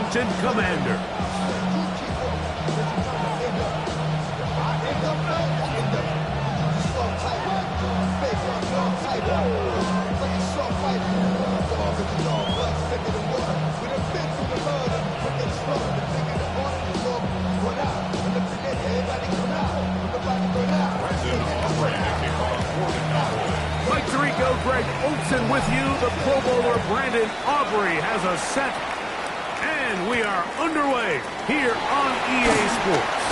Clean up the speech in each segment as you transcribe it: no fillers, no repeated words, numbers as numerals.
Washington Commanders. Mike Tirico, Greg Olson with you. The Pro Bowler Brandon Aubrey has a set. And we are underway here on EA Sports.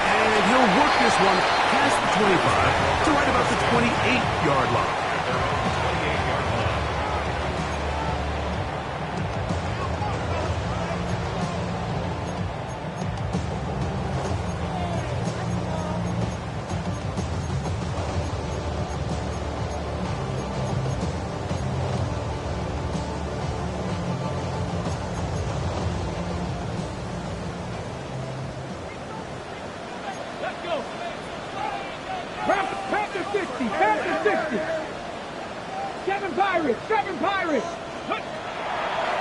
And he'll work this one past the 25 to right about the 28-yard line.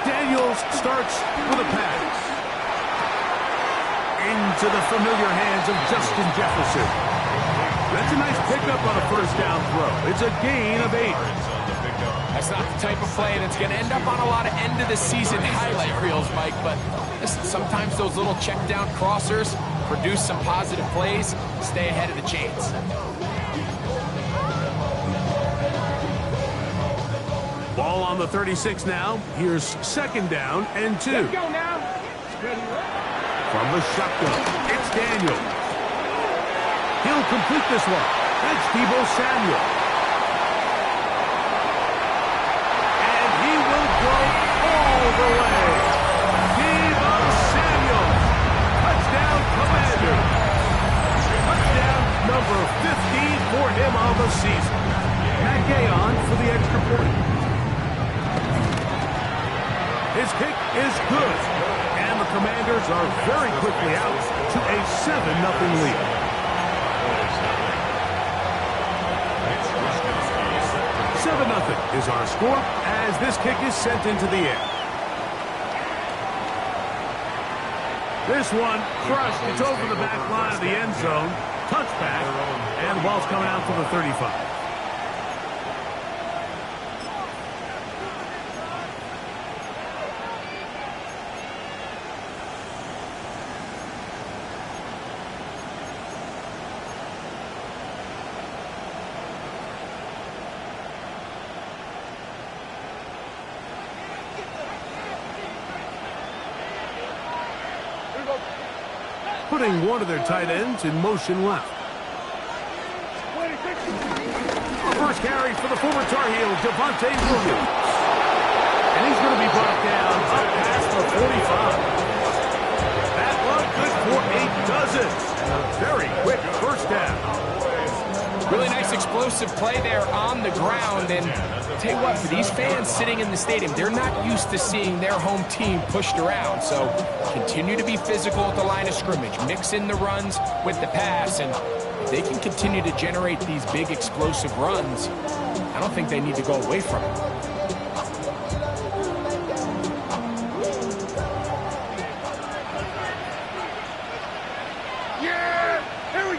Daniels starts with a pass. Into the familiar hands of Justin Jefferson. That's a nice pickup on a first down throw. It's a gain of 8. That's not the type of play that's going to end up on a lot of end-of-the-season highlight reels, Mike, but listen, sometimes those little check-down crossers produce some positive plays, stay ahead of the chains. Ball on the 36 now. Here's second down and 2. Let's go now. From the shotgun, it's Daniels. He'll complete this one. That's Deebo Samuel. And he will go all the way. Deebo Samuel. Touchdown, Commander. Touchdown number 15 for him on the season. Matt Gayon for the extra point. His kick is good, and the Commanders are very quickly out to a 7-0 lead. Is our score as this kick is sent into the air. This one crushed. It's over the back line of the end zone. Touchback, and the ball's coming out to the 35. Putting one of their tight ends in motion left. First carry for the former Tar Heel, Devontae Williams. And he's going to be brought down up past the 45. That one good for 8 dozen. And a very quick first down. Really nice explosive play there on the ground. And tell you what, for these fans sitting in the stadium, they're not used to seeing their home team pushed around. So continue to be physical at the line of scrimmage. Mix in the runs with the pass. And if they can continue to generate these big explosive runs, I don't think they need to go away from it.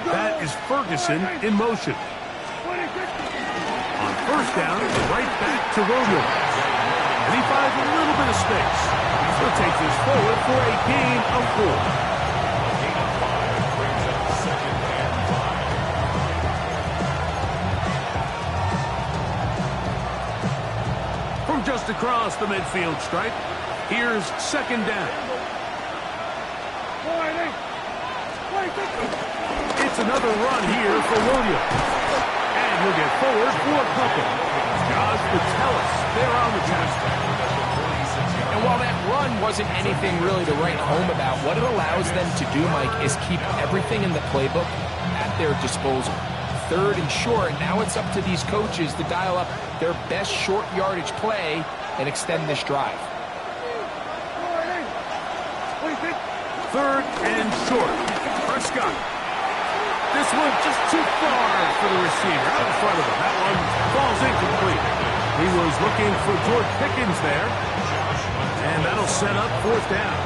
That is Ferguson in motion. On first down, right back to Williams. And he finds a little bit of space. He'll take this forward for a gain of 4. From just across the midfield stripe, here's second down. It's another run here for Williams. And he'll get forward for a couple. Josh Vitellis there on the task. And while that run wasn't anything really to write home about, what it allows them to do, Mike, is keep everything in the playbook at their disposal. Third and short, now it's up to these coaches to dial up their best short yardage play and extend this drive. Third and short. Prescott. This one just too far for the receiver out in front of him. That one falls incomplete. He was looking for George Pickens there. And that'll set up 4th down.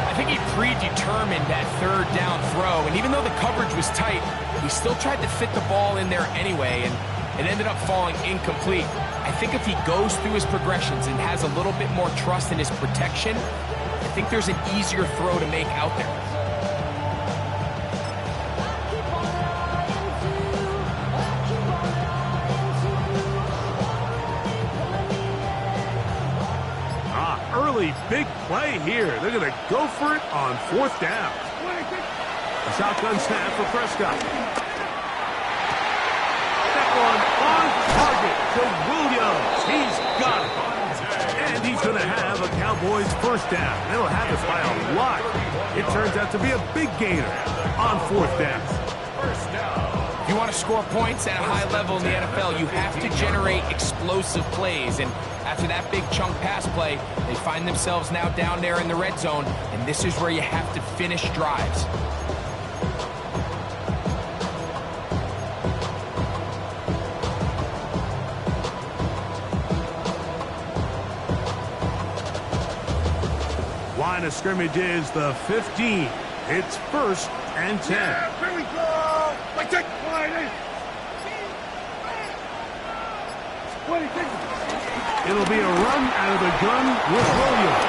I think he predetermined that 3rd down throw, and even though the coverage was tight, he still tried to fit the ball in there anyway, and it ended up falling incomplete. I think if he goes through his progressions and has a little bit more trust in his protection, I think there's an easier throw to make out there. Early big play here. They're going to go for it on 4th down. A shotgun snap for Prescott. That one on target to Williams. He's got it. And he's going to have a Cowboys 1st down. They'll have it by a lot. It turns out to be a big gainer on 4th down. If you want to score points at a high level in the NFL, you have to generate explosive plays. And after that big chunk pass play, they find themselves now down there in the red zone, and this is where you have to finish drives. Line of scrimmage is the 15. It's 1st and 10. Yeah, here we go. It'll be a run out of the gun with Williams.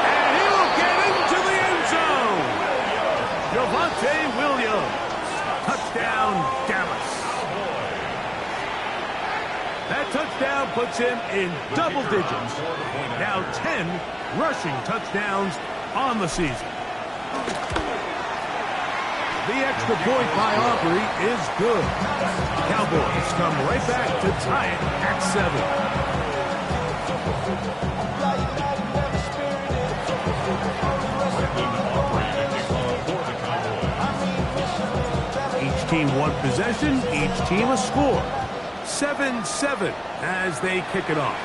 And he'll get into the end zone. Javonte Williams. Touchdown, Dallas. That touchdown puts him in double digits. Now 10 rushing touchdowns on the season. The extra point by Aubrey is good. Cowboys come right back to tie it at 7. Each team one possession, each team a score. 7-7 as they kick it off.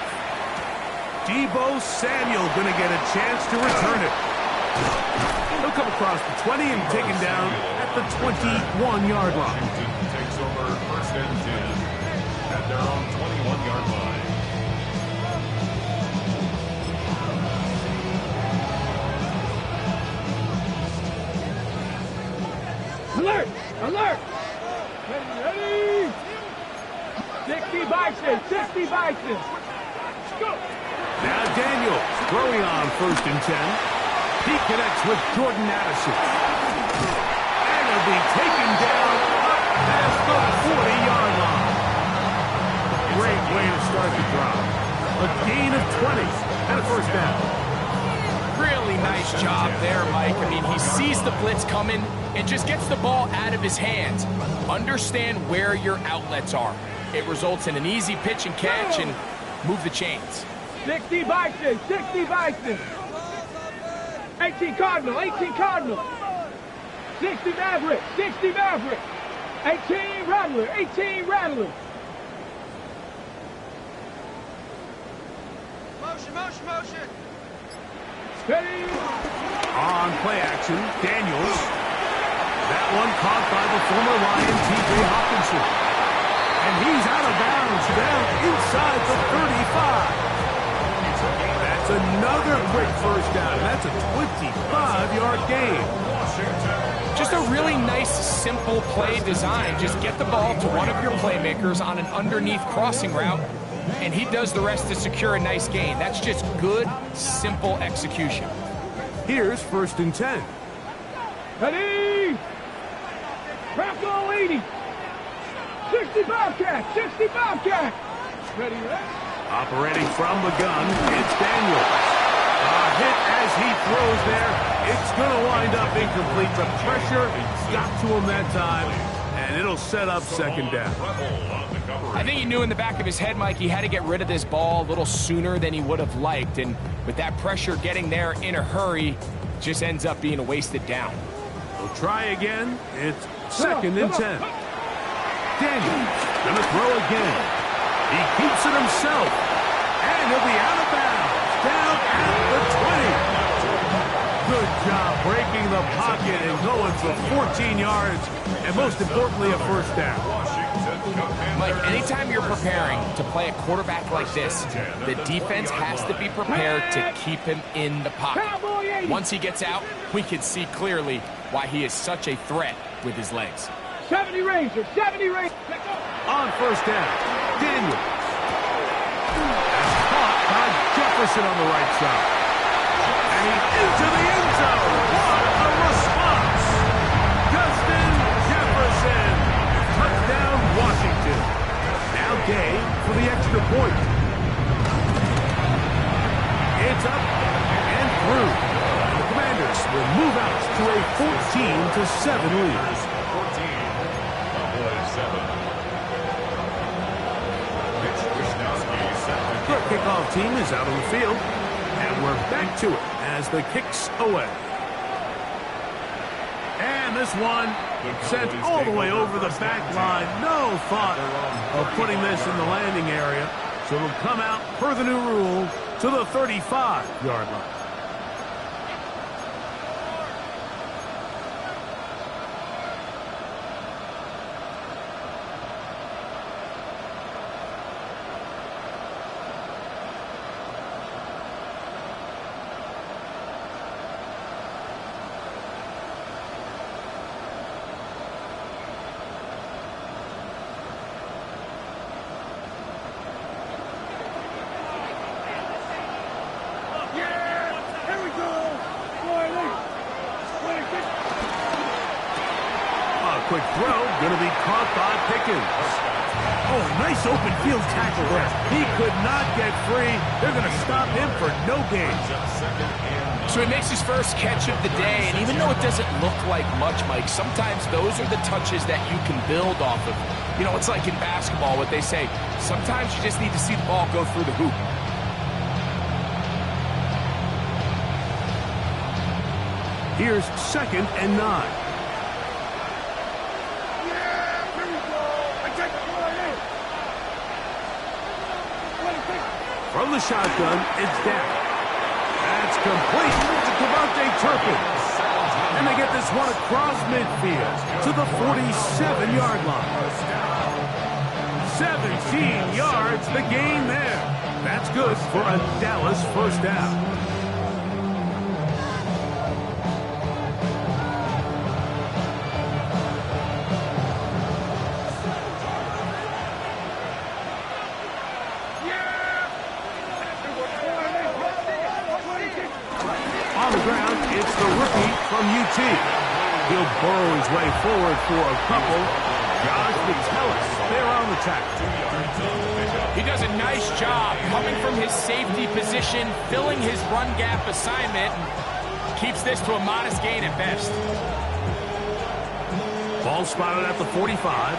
Deebo Samuel going to get a chance to return it. He'll come across the 20 and taken down at the 21-yard line. Takes over 1st and 10 at their own 21-yard line. Alert! Alert! Ready! 60 Bison! 60 Bison! Go! Now Daniels throwing on 1st and 10. He connects with Jordan Addison. And he'll be taken down up past the 40-yard line. Great way to start the drive. A gain of 20 and a 1st down. Really nice job there, Mike. I mean, he sees the blitz coming and just gets the ball out of his hands. Understand where your outlets are. It results in an easy pitch and catch and move the chains. 60 Bison! 60 Bison! 18 Cardinal! 18 Cardinal! 60 Maverick! 60 Maverick! 18 Rattler! 18 Rattler! Motion, motion, motion! Steady! On play action, Daniels. That one caught by the former Lion, T.J. Hawkinson. And he's out of bounds, down inside the 35. That's another quick 1st down. That's a 25-yard gain. Just a really nice, simple play design. Just get the ball to one of your playmakers on an underneath crossing route, and he does the rest to secure a nice gain. That's just good, simple execution. Here's 1st and 10. Ready! Bronco 80! 60 Bobcat! 60 Bobcat! Ready, ready? Operating from the gun, it's Daniels. A hit as he throws there. It's going to wind up incomplete. The pressure got to him that time, and it'll set up 2nd down. I think he knew in the back of his head, Mike, he had to get rid of this ball a little sooner than he would have liked. And with that pressure getting there in a hurry, just ends up being a wasted down. We'll try again. It's 2nd and 10. Daniels going to throw again. He keeps it himself, and he'll be out of bounds, down at the 20. Good job breaking the pocket and going for 14 yards, and most importantly, a 1st down. Mike, anytime you're preparing to play a quarterback like this, the defense has to be prepared to keep him in the pocket. Once he gets out, we can see clearly why he is such a threat with his legs. 70 Ranger, 70 Ranger. On first down, Daniels. That's caught by Jefferson on the right side. And he's into the end zone. What a response! Justin Jefferson. Touchdown, Washington. Now Gay for the extra point. It's up and through. The Commanders will move out to a 14-7 lead. The kickoff team is out on the field, and we're back to it as the kick's away. And this one sent all the way over the back line. No thought of putting this in the landing area, so it'll come out per the new rule to the 35-yard line. Quick throw, going to be caught by Pickens. Oh, nice open field tackle there. He could not get free. They're going to stop him for no gain. So he makes his first catch of the day, and even though it doesn't look like much, Mike, sometimes those are the touches that you can build off of. You know, it's like in basketball, what they say, sometimes you just need to see the ball go through the hoop. Here's 2nd and 9. From the shotgun, it's down. That's complete to Devontae Turpin. And they get this one across midfield to the 47-yard line. 17 yards, the gain there. That's good for a Dallas first down. It's the rookie from UT. He'll burrow his way forward for a couple. Josh Metellus there on the tackle. He does a nice job coming from his safety position, filling his run gap assignment, and keeps this to a modest gain at best. Ball spotted at the 45.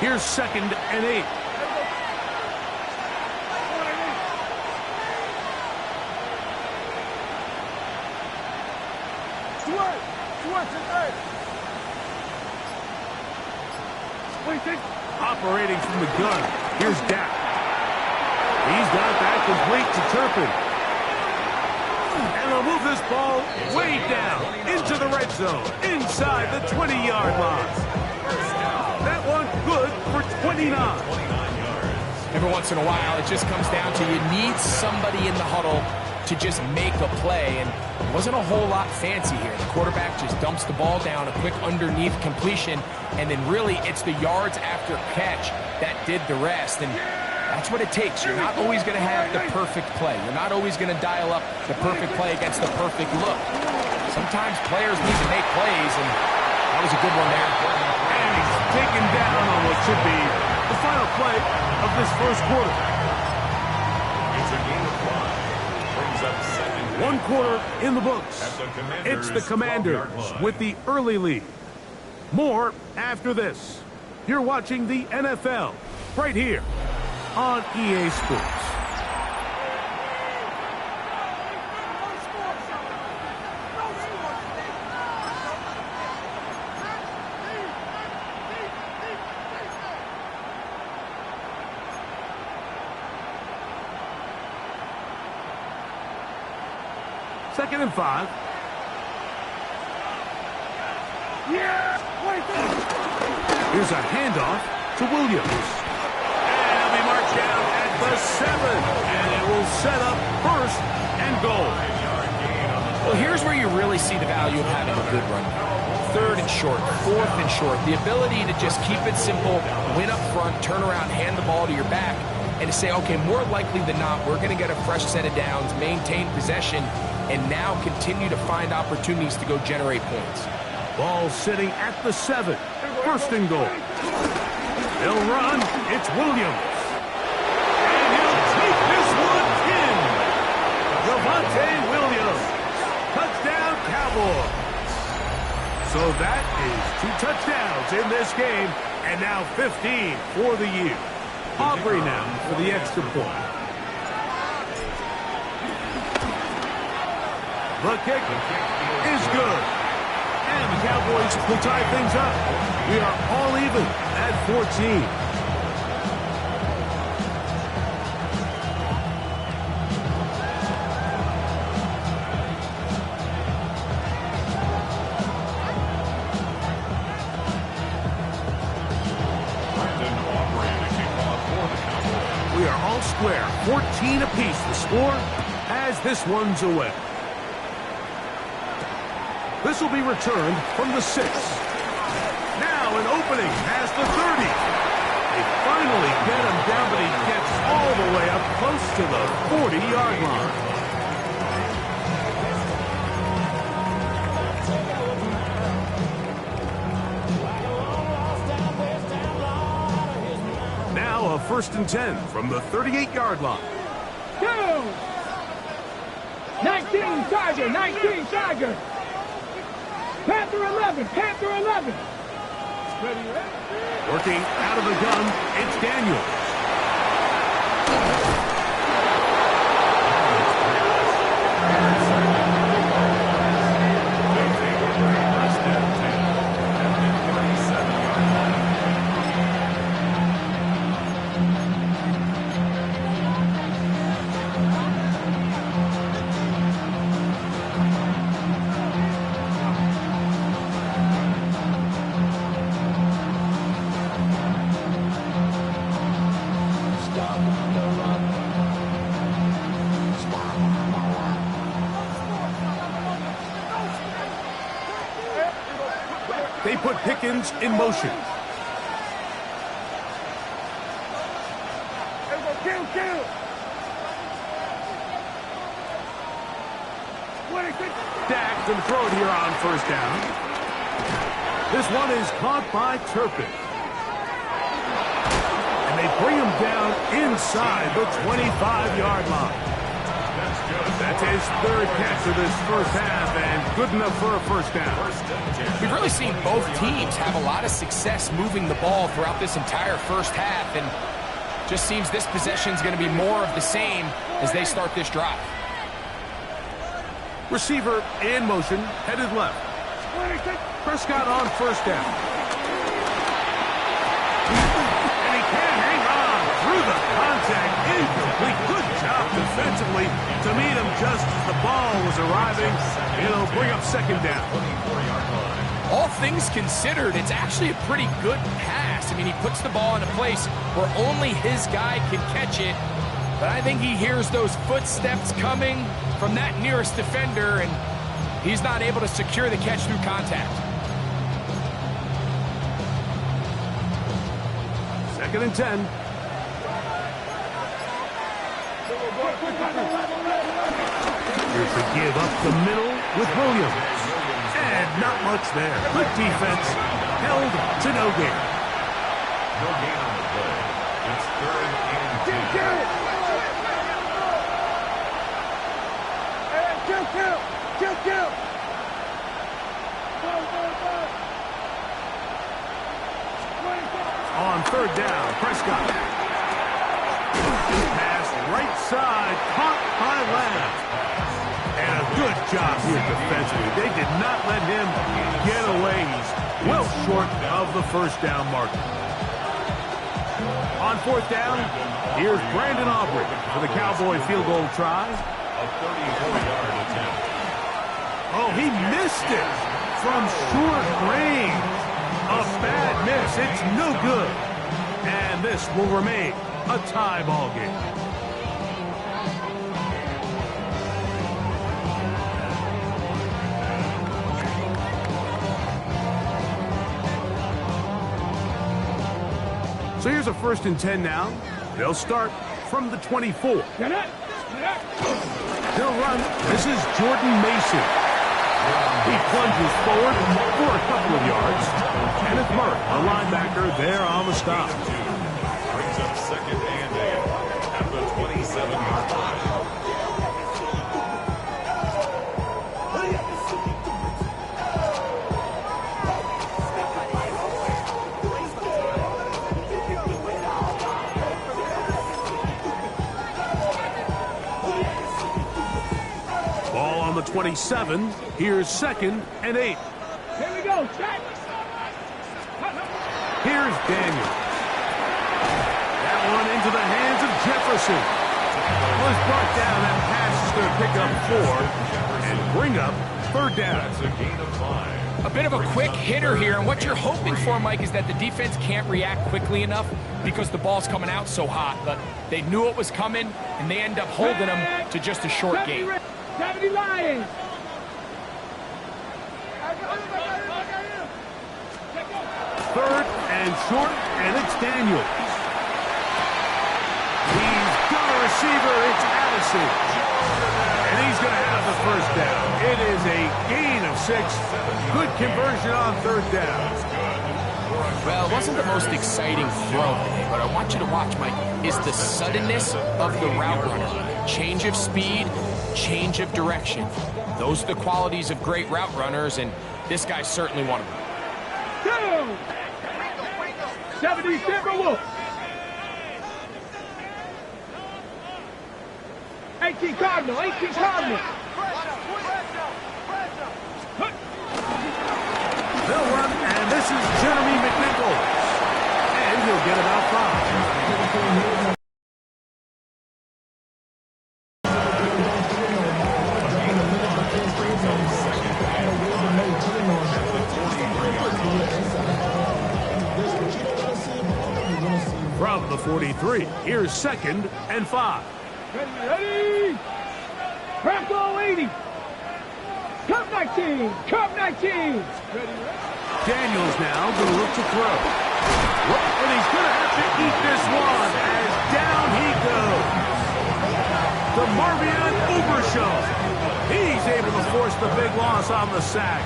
Here's 2nd and 8. Operating from the gun. Here's Dak. He's got that complete to Turpin. And they'll move this ball way down into the red zone, inside the 20-yard line. That one good for 29. Every once in a while, it just comes down to you need somebody in the huddle to just make a play, and it wasn't a whole lot fancy here. The quarterback just dumps the ball down, a quick underneath completion, and then really it's the yards after catch that did the rest, and that's what it takes. You're not always going to have the perfect play. You're not always going to dial up the perfect play against the perfect look. Sometimes players need to make plays, and that was a good one there. And he's taken down on what should be the final play of this first quarter. It's a game of 5. Brings up 2nd. 1 quarter in the books. It's the Commanders with the early lead. More after this. You're watching the NFL right here on EA Sports. Second and 5. Here's a handoff. to Williams. And he'll be marked down at the 7. And it will set up first and goal. Well, here's where you really see the value of having a good run. 3rd and short, 4th and short. The ability to just keep it simple, win up front, turn around, hand the ball to your back, and to say, okay, more likely than not, we're going to get a fresh set of downs, maintain possession, and now continue to find opportunities to go generate points. Ball sitting at the 7. First and goal. They'll run. It's Williams. And he'll take this one in. Javonte Williams. Touchdown, Cowboys. So that is 2 touchdowns in this game, and now 15 for the year. Aubrey now for the extra point. The kick is good. And the Cowboys will tie things up. We are all even at 14. We are all square, 14 apiece the score as this one's away. This will be returned from the 6. Now an opening past the 30. They finally get him down, but he gets all the way up close to the 40-yard line. Now a 1st and 10 from the 38-yard line. Go! 19 Tiger, 19 Tiger. Panther 11, Panther 11. Working out of the gun, it's Daniels. They put Pickens in motion. Kill. Dak to throw it here on 1st down. This one is caught by Turpin. And they bring him down inside the 25-yard line. That's his 3rd catch of this first half, and good enough for a 1st down. We've really seen both teams have a lot of success moving the ball throughout this entire first half, and just seems this possession is going to be more of the same as they start this drive. Receiver in motion, headed left. Prescott on 1st down. And he can't hang on through the contact. Incomplete. Good job defensively to meet him just as the ball was arriving. It'll bring up 2nd down. All things considered, it's actually a pretty good pass. I mean, he puts the ball in a place where only his guy can catch it. But I think he hears those footsteps coming from that nearest defender, and he's not able to secure the catch through contact. 2nd and 10. Here's the give up the middle with Williams. And not much there. Good defense. Held to no gain. No gain on the play. It's 3rd and 10. Kill. On 3rd down, Prescott. Pass right side, caught by Lamb. And a good job here defensively. They did not let him get away. He's well short of the 1st down marker. On 4th down, here's Brandon Aubrey for the Cowboy field goal try. A 34-yard attempt. Oh, he missed it from short range. A bad miss. It's no good. And this will remain a tie ball game. So here's a 1st and 10 now. They'll start from the 24. Get it. He'll run. This is Jordan Mason. He plunges forward for a couple of yards. Kenneth Murray, the linebacker, there on the stop. Brings up 2nd and 8 at the 27-yard line. Ball on the 27. Here's 2nd and 8. Here we go. Check. Here's Daniel. That one into the hands of Jefferson. Was brought down. That pass is going to pick up 4 and bring up 3rd down. That's a gain of 5. A bit of a quick hitter here, and what you're hoping for, Mike, is that the defense can't react quickly enough because the ball's coming out so hot. But they knew it was coming, and they end up holding them to just a short gain. 70 Lions. 3rd and short, and it's Daniels. He's got a receiver. It's Addison. And he's going to have the 1st down. It is a gain of 6. Good conversion on 3rd down. Well, it wasn't the most exciting throw today, but I want you to watch, Mike, is the suddenness of the route runner. Change of speed, change of direction. Those are the qualities of great route runners, and this guy's certainly one of them. Go! 70 Timberwolves. 18 Cardinal. 18 Cardinal. They'll run, and this is Jeremy McNichols. And he'll get about 5. From the 43, here's 2nd and 5. Ready? Bronco 80. Cup 19. Cup 19. Ready? Daniels now going to look to throw. And he's going to have to eat this one as down he goes. The Marvion Ubershow. He's able to force the big loss on the sack.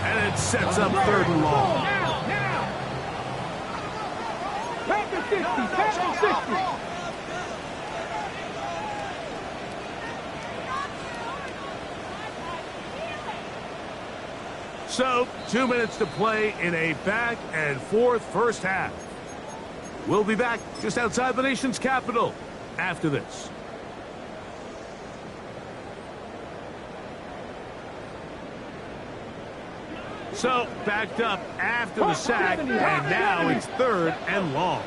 And it sets up 3rd and long. Now. Panther 60. Panther 60. So, 2 minutes to play in a back and forth 1st half. We'll be back just outside the nation's capital after this. So, backed up after the sack, and now it's 3rd and long.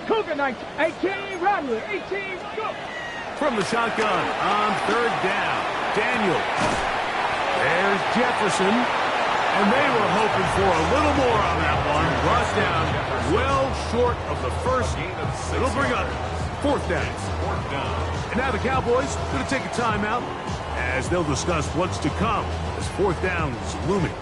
Cougar 19. 18 Rattler. 18 go. From the shotgun on 3rd down, Daniel. There's Jefferson, and they were hoping for a little more on that one. Brought down well short of the 1st. It'll bring up 4th down. And now the Cowboys going to take a timeout as they'll discuss what's to come as 4th down is looming.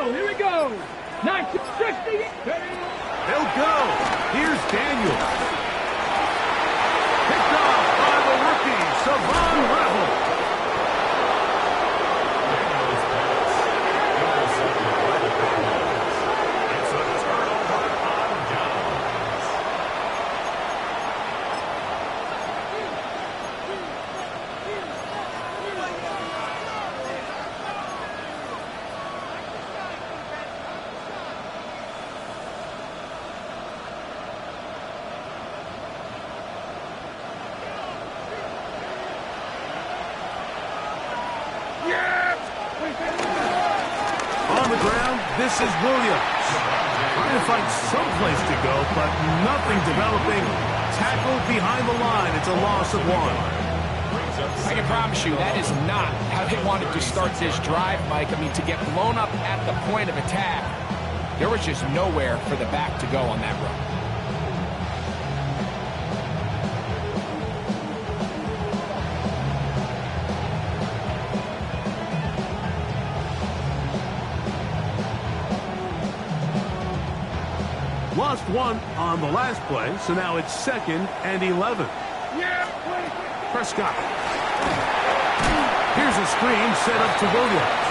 Here we go. 1960. They'll go. Here's Daniel. Picked off by the rookie, Savon Revel. It's a turnover on downs. the ground, this is Williams. Trying to find someplace to go, but nothing developing. Tackled behind the line. It's a loss of 1. I can promise you that is not how they wanted to start this drive, Mike. I mean, to get blown up at the point of attack, there was just nowhere for the back to go on that run. Lost 1 on the last play, so now it's 2nd and 11. Prescott. Here's a screen set up to Williams.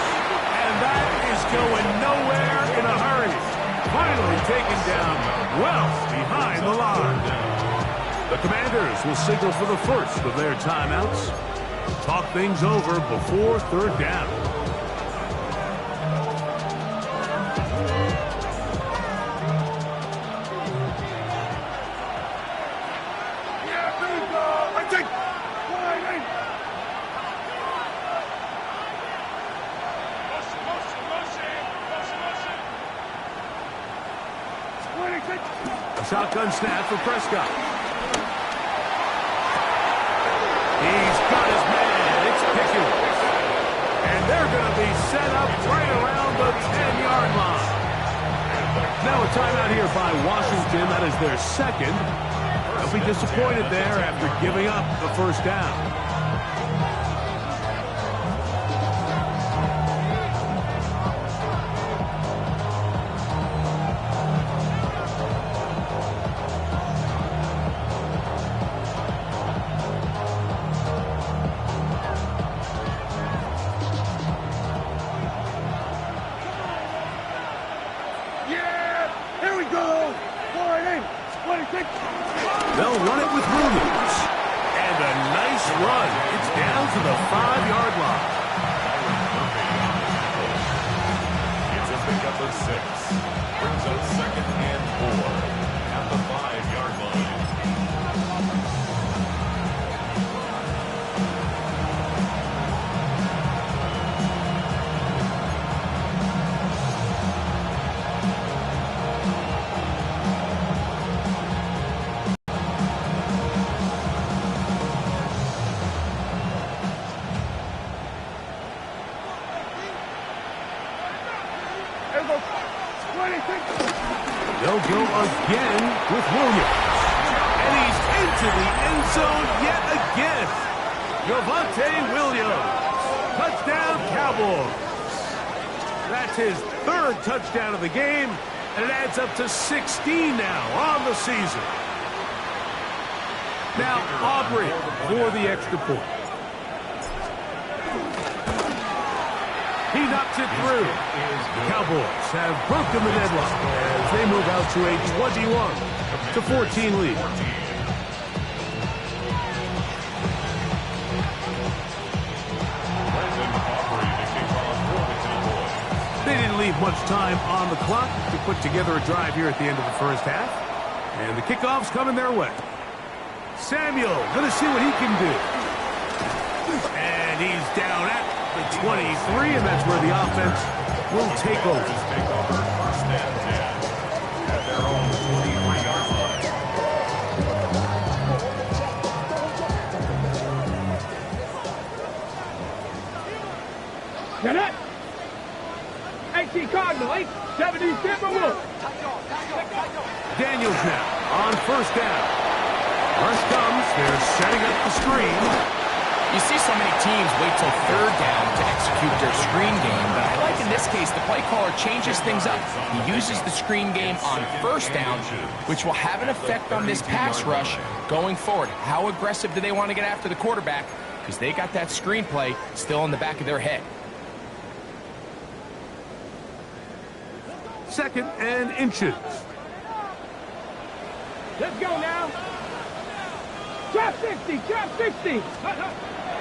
And that is going nowhere in a hurry. Finally taken down well behind the line. The Commanders will signal for the first of their timeouts. Talk things over before 3rd down. Shotgun snap for Prescott. He's got his man. It's Pickens. And they're going to be set up right around the 10-yard line. Now a timeout here by Washington. That is their 2nd. They'll be disappointed there after giving up the 1st down. They'll run it with Williams. And a nice run. It's down to the 5-yard line. It's a pickup of 6. Brings up 2nd and 4 at the 5-yard line. They'll go again with Williams. And he's into the end zone yet again. Javonte Williams. Touchdown, Cowboys. That's his 3rd touchdown of the game, and it adds up to 16 now on the season. Now Aubrey for the extra point. He knocks it through. The Cowboys have broken the deadlock as they move out to a 21-14 lead. They didn't leave much time on the clock to put together a drive here at the end of the 1st half. And the kickoff's coming their way. Samuel going to see what he can do. And he's down at the 23, and that's where the offense will take over. First and 10 at their own 23-yard line. Get it! 18 Cardinal, 870 Timberwolves. Daniels now on 1st down. Rush comes. They're setting up the screen. You see so many teams wait till 3rd down to execute their screen game, but I like in this case the play caller changes things up. He uses the screen game on 1st down, which will have an effect on this pass rush going forward. How aggressive do they want to get after the quarterback? Because they got that screen play still in the back of their head. 2nd and inches. Let's go now. Drop 60, drop 60.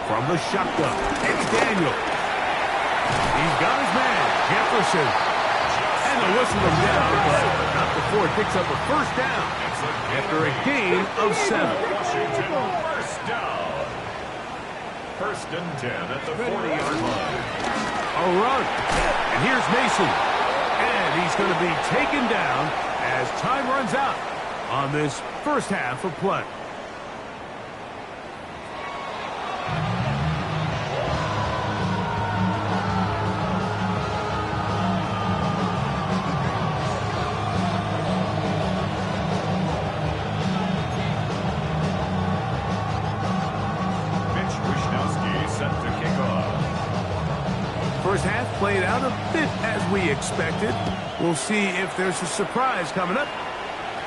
From the shotgun, it's Daniel. He's got his man, Jefferson. And they'll whistle him down, but not before it picks up a 1st down after a gain of 7. First down. 1st and 10 at the 40-yard line. A run. And here's Mason. And he's going to be taken down as time runs out on this first half of play. First half played out a bit as we expected. We'll see if there's a surprise coming up.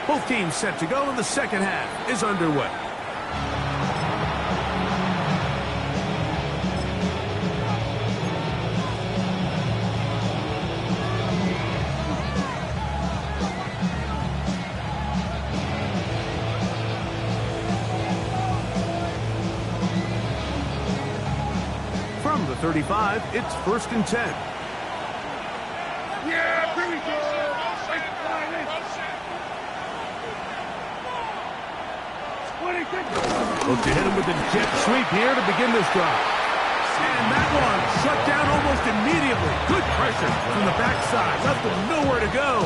Both teams set to go, and the second half is underway. From the 35, it's 1st and 10. Yeah, here we go. Look to hit him with the jet sweep here to begin this drive. And that one shut down almost immediately. Good pressure from the backside. Left him nowhere to go.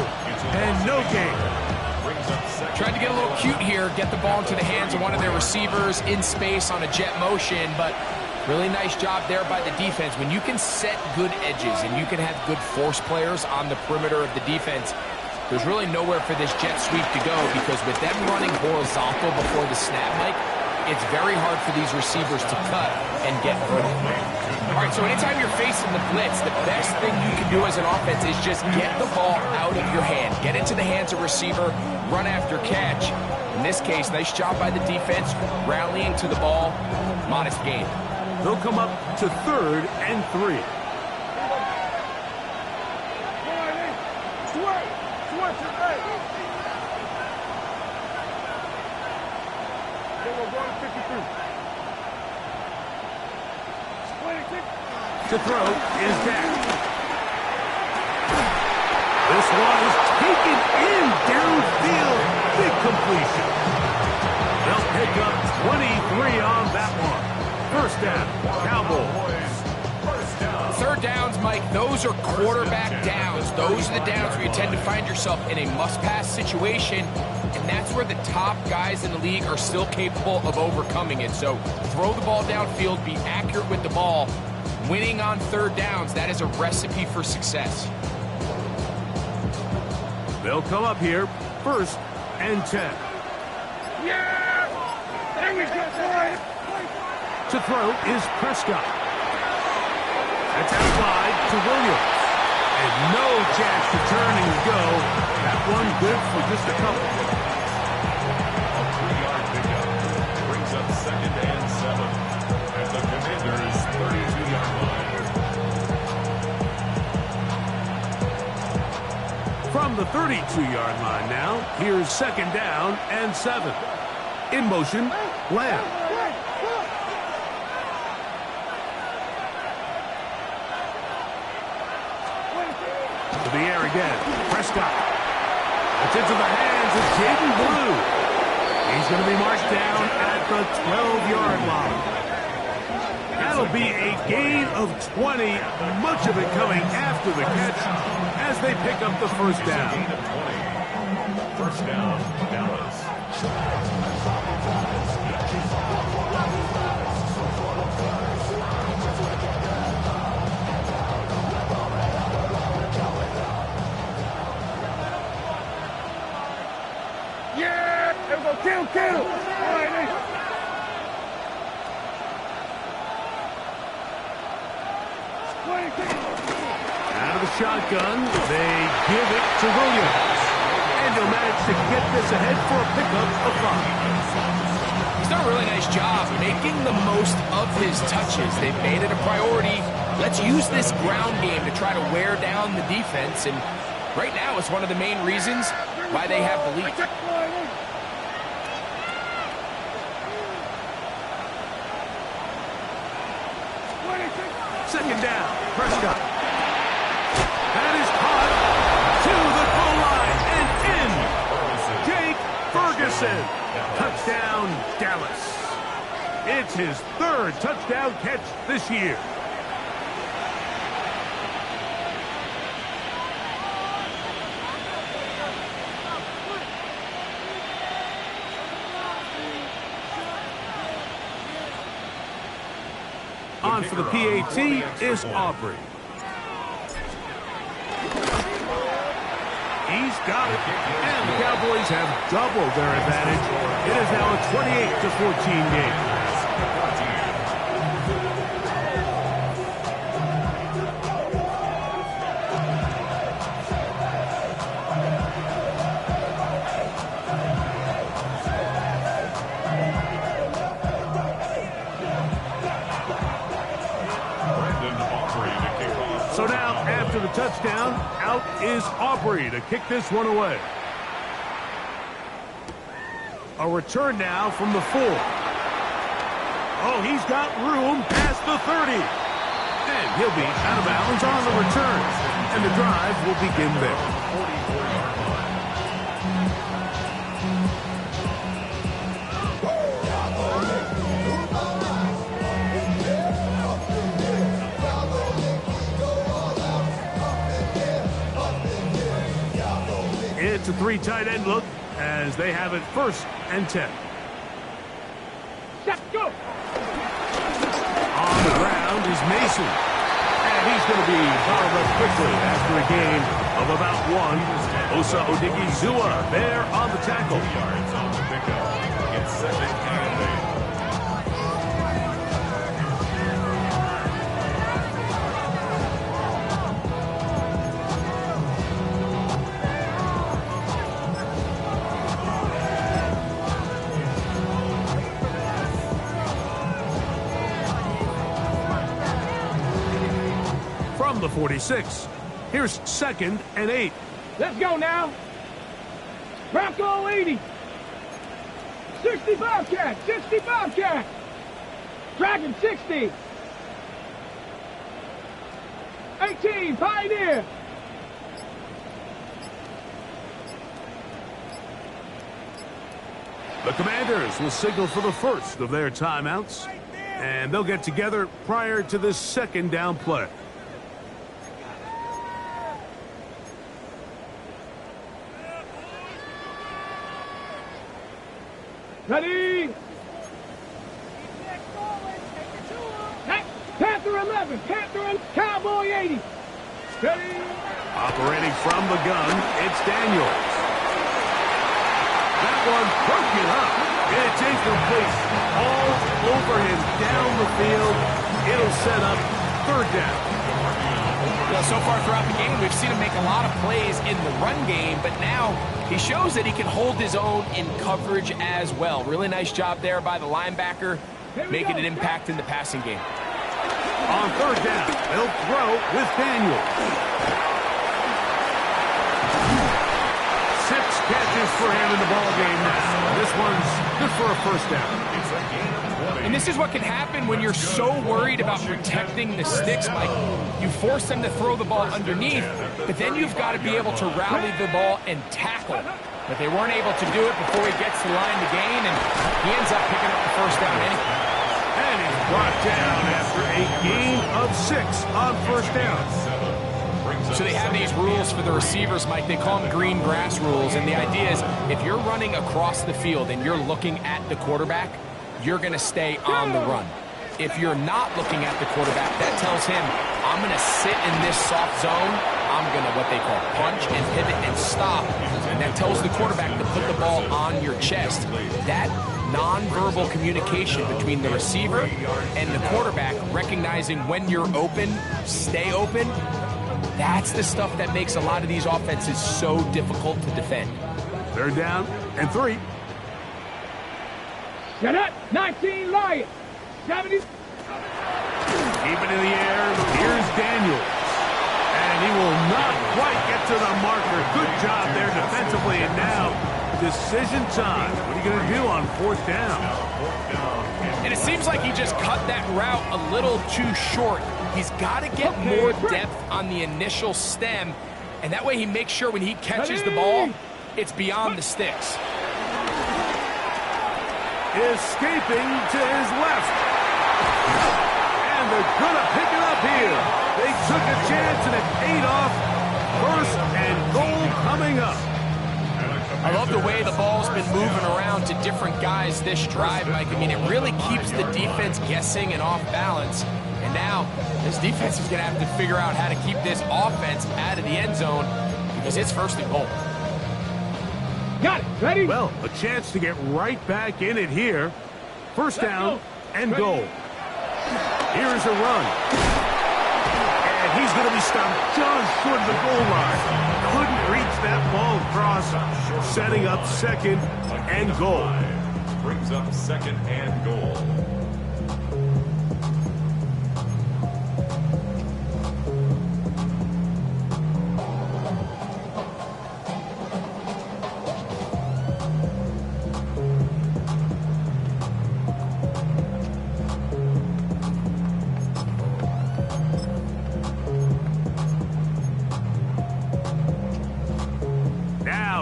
And no gain. Tried to get a little cute here, get the ball into the hands of one of their receivers in space on a jet motion, but really nice job there by the defense. When you can set good edges and you can have good force players on the perimeter of the defense, there's really nowhere for this jet sweep to go, because with them running horizontal before the snap, Mike, it's very hard for these receivers to cut and get vertical. All right, so anytime you're facing the blitz, the best thing you can do as an offense is just get the ball out of your hand. Get into the hands of receiver, run after catch. In this case, nice job by the defense, rallying to the ball, modest gain. They'll come up to 3rd and 3. To throw is Dak. This one is taken in downfield. Big completion. They'll pick up 23 on that one. First down, Cowboys. Third downs, Mike, those are quarterback downs. Those are the downs where you tend to find yourself in a must-pass situation, and that's where the top guys in the league are still capable of overcoming it. So throw the ball downfield, be accurate with the ball. Winning on third downs, that is a recipe for success. They'll come up here, 1st and 10. Yeah! There we go, boy! To throw is Prescott. That's out wide to Williams. And no chance to turn and go. That one good for just a couple. A 3-yard pickup brings up 2nd and 7 at the Commanders' 32-yard line. From the 32-yard line now, here's 2nd down and 7. In motion, Lamb. To the air again, Prescott. It's into the hands of Jaden Blue. He's going to be marched down at the 12-yard line. That'll be a gain of 20, much of it coming after the catch as they pick up the first down. First down, Dallas. Yeah! There we go, kill! All right, hey. Out of the shotgun, they give it to Williams. And he'll manage to get this ahead for a pickup of 5. He's done a really nice job making the most of his touches. They've made it a priority. Let's use this ground game to try to wear down the defense. And right now, it's one of the main reasons why they have the lead. Second down, Prescott. That is caught to the goal line and in. Jake Ferguson. Touchdown, Dallas. It's his 3rd touchdown catch this year. on for the PAT is Aubrey. He's got it. And the Cowboys have doubled their advantage. It is now a 28-14 game. So now, after the touchdown, out is Aubrey to kick this one away. A return now from the 4. Oh, he's got room past the 30. And he'll be out of bounds on the return. And the drive will begin there. It's a 3 tight end look as they have it 1st and 10. Let's go. On the ground is Mason. And he's going to be bottled up quickly after a gain of about 1. Osa Odigizua there on the tackle. 2 yards on the pickup. It's 2nd and 8. From the 46, here's 2nd and 8. Let's go now. Bronco 80. 65 cat. 65 cat. Dragon 60. 18 Pioneer. The Commanders will signal for the first of their timeouts, and they'll get together prior to this 2nd down play. Ready? Panther 11. Panther Cowboy 80. Ready? Operating from the gun, it's Daniels. That one broken up. It's incomplete. All over him down the field. It'll set up 3rd down. Well, so far throughout the game, we've seen him make a lot of plays in the run game, but now he shows that he can hold his own in coverage as well. Really nice job there by the linebacker, making an impact in the passing game. On 3rd down, they'll throw with Daniels. 6 catches for him in the ballgame now. This one's good for a 1st down. It's a gain of 20. And this is what can happen when you're so worried about protecting the sticks, Mike. You force them to throw the ball underneath, but then you've got to be able to rally the ball and tackle. But they weren't able to do it before he gets the line to gain, and he ends up picking up the 1st down anyway. And he's brought down after a gain of 6 on 1st down. So they have these rules for the receivers, Mike. They call them green grass rules, and the idea is if you're running across the field and you're looking at the quarterback, you're going to stay on the run. If you're not looking at the quarterback, that tells him, I'm going to sit in this soft zone. I'm going to, what they call, punch and pivot and stop. And that tells the quarterback to put the ball on your chest. That nonverbal communication between the receiver and the quarterback, recognizing when you're open, stay open, that's the stuff that makes a lot of these offenses so difficult to defend. 3rd down and 3. Set up. 19 Lions. 70. Keep it in the air. Here's Daniels. And he will not quite get to the marker. Good job there defensively. And now, decision time. What are you going to do on 4th down? And it seems like he just cut that route a little too short. He's got to get more depth on the initial stem, and that way he makes sure when he catches the ball, it's beyond the sticks. Escaping to his left. And they're going to pick it up here. They took a chance, and it paid off. 1st and goal coming up. I love the way the ball's been moving around to different guys this drive, Mike. I mean, it really keeps the defense guessing and off balance. And now this defense is going to have to figure out how to keep this offense out of the end zone because it's 1st and goal. Got it. Ready? Well, a chance to get right back in it here. 1st down and goal. Here's a run. And he's going to be stopped just short of the goal line. Couldn't reach that ball across, setting up 2nd and goal. Brings up 2nd and goal.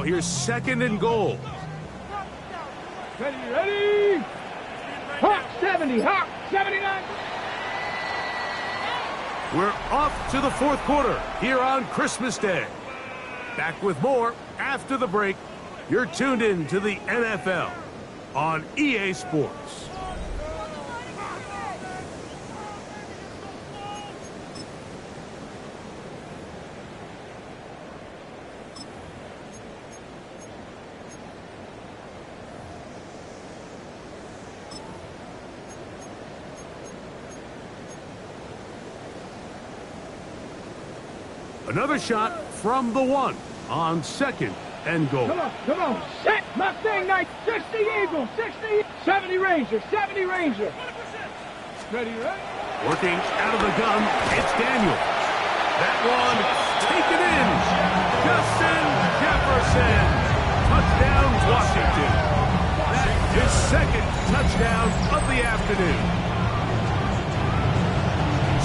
Here's 2nd and goal. Ready? Hawk 70, Hawk 79. We're off to the 4th quarter here on Christmas Day. Back with more after the break. You're tuned in to the NFL on EA Sports. Another shot from the 1 on 2nd and goal. Come on. Set Mustang Knight, 60 Eagle, 60, 70 Ranger, 70 Ranger. Ready? Working out of the gun, it's Daniel. That one taken in. Justin Jefferson. Touchdown, Washington. That is 2nd touchdown of the afternoon.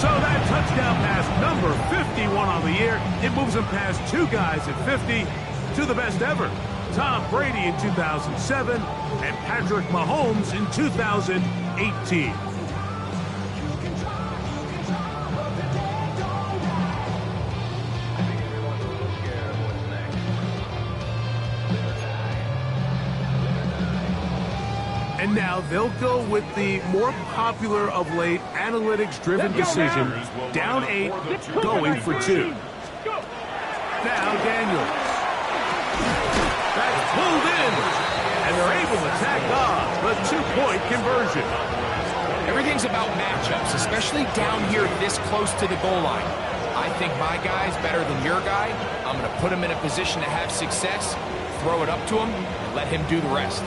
So that touchdown pass, number 51 on the year, it moves him past 2 guys at 50 to the best ever. Tom Brady in 2007 and Patrick Mahomes in 2018. And now they'll go with the more popular of late analytics-driven decision. Down 8, going for 2. Now Daniels. That's pulled in. And they're able to tack on the 2-point conversion. Everything's about matchups, especially down here this close to the goal line. I think my guy's better than your guy. I'm going to put him in a position to have success, throw it up to him, and let him do the rest.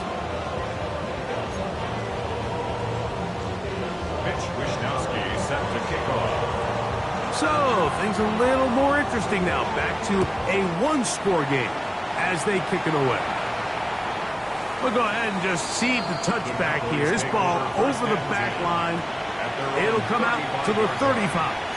So, things are a little more interesting now. Back to a 1-score game as they kick it away. We'll go ahead and just seed the touchback here. This ball over the back line. It'll come out to the 35.